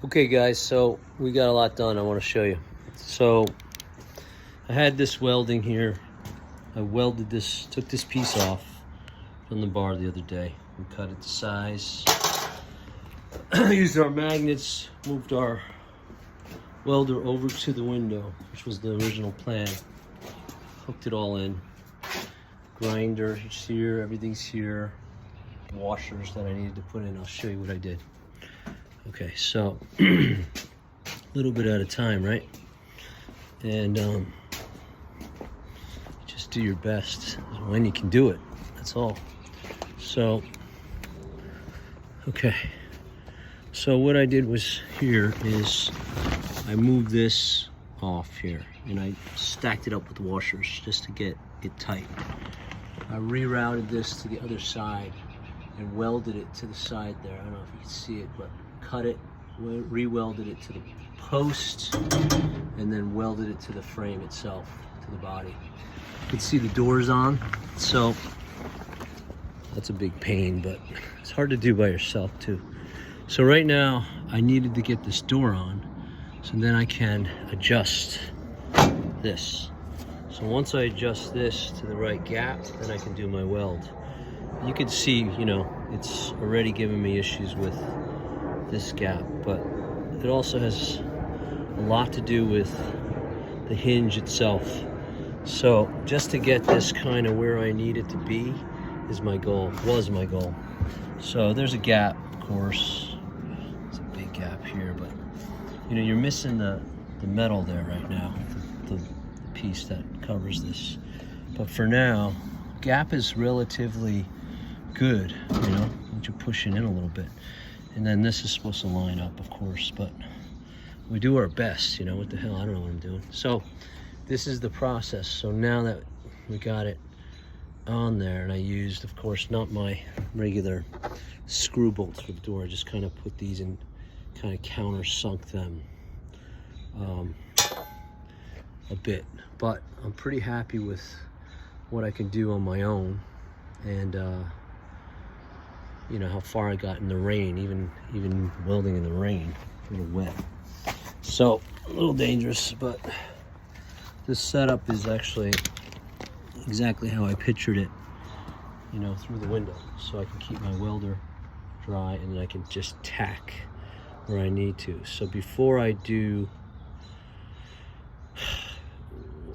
Okay guys, so we got a lot done. I want to show you. So I had this welding here. I welded this, took this piece off from the bar the other day and cut it to size. Used our magnets, moved our welder over to the window, which was the original plan. Hooked it all in. Grinder is here, everything's here. Washers that I needed to put in. I'll show you what I did. Okay, so a little bit at a time, right? And just do your best when you can do it. That's all. So, okay. So what I did was here is I moved this off here and I stacked it up with washers just to get it tight. I rerouted this to the other side and welded it to the side there. I don't know if you can see it, but cut it, re-welded it to the post, and then welded it to the frame itself, to the body. You can see the doors on, so that's a big pain, but it's hard to do by yourself too. So right now, I needed to get this door on, so then I can adjust this. So once I adjust this to the right gap, then I can do my weld. You can see, you know, it's already giving me issues with this gap, but it also has a lot to do with the hinge itself. So just to get this kind of where I need it to be is my goal, was my goal. So there's a gap, of course. It's a big gap here, but you know, you're missing the metal there right now, the piece that covers this. But for now, gap is relatively good, you know, once you're pushing in a little bit. And then this is supposed to line up, of course, but we do our best, you know, what the hell, I don't know what I'm doing. So this is the process. So now that we got it on there, and I used, of course, not my regular screw bolts for the door, I just kind of put these in, kind of countersunk them a bit. But I'm pretty happy with what I can do on my own, and you know how far I got in the rain, even welding in the rain, a little wet. So a little dangerous, but this setup is actually exactly how I pictured it, you know, through the window. So I can keep my welder dry and then I can just tack where I need to. So before I do,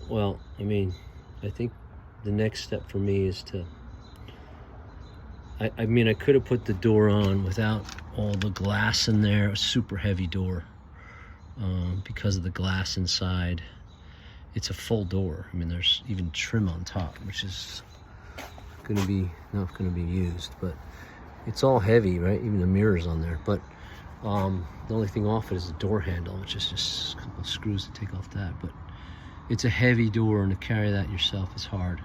well, I mean, I think the next step for me is to, I mean, I could have put the door on without all the glass in there, a super heavy door, because of the glass inside. It's a full door. I mean, there's even trim on top, which is gonna be, not gonna be used, but it's all heavy, right? Even the mirror's on there. But the only thing off it is the door handle, which is just a couple of screws to take off that. But it's a heavy door, and to carry that yourself is hard.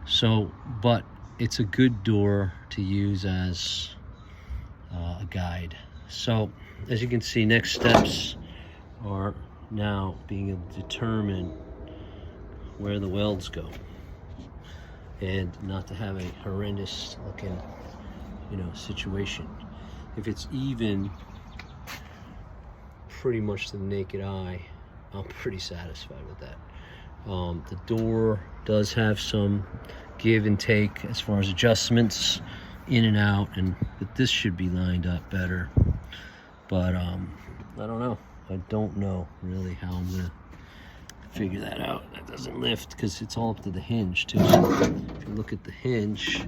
So, but it's a good door to use as a guide. So as you can see, next steps are now being able to determine where the welds go and not to have a horrendous looking, you know, situation. If it's even pretty much to the naked eye, I'm pretty satisfied with that. The door does have some give and take as far as adjustments in and out, but this should be lined up better. But I don't know. I don't know really how I'm gonna figure that out. That doesn't lift because it's all up to the hinge too. So if you look at the hinge,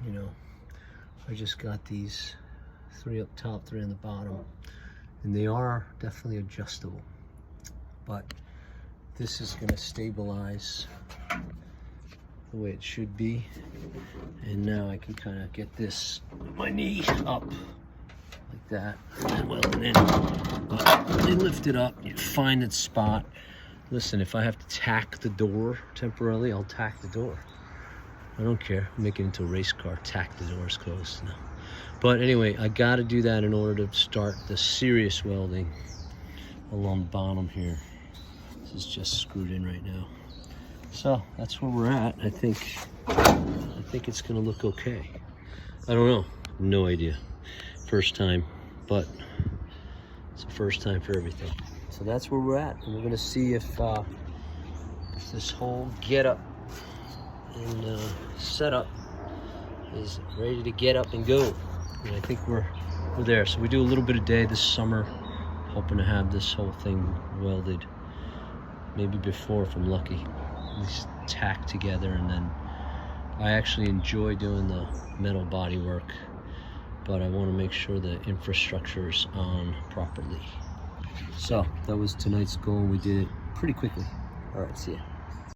you know, I just got these 3 up top, 3 on the bottom, and they are definitely adjustable. But this is gonna stabilize the way it should be, and now I can kind of get this with my knee up like that and weld it in. But they lift it up, you find its spot. Listen, if I have to tack the door temporarily, I'll tack the door. I don't care. Make it into a race car, tack the doors closed. No. But anyway, I got to do that in order to start the serious welding along the bottom here. This is just screwed in right now. So that's where we're at. I think it's gonna look okay. I don't know, no idea. First time, but It's the first time for everything. So that's where we're at, and we're gonna see if this whole get up and setup is ready to get up and go. And I think we're there. So we do a little bit a day this summer, hoping to have this whole thing welded, maybe before if I'm lucky. At least tacked together, and then I actually enjoy doing the metal body work, but I want to make sure the infrastructure is on properly. So that was tonight's goal. We did it pretty quickly. All right, see ya.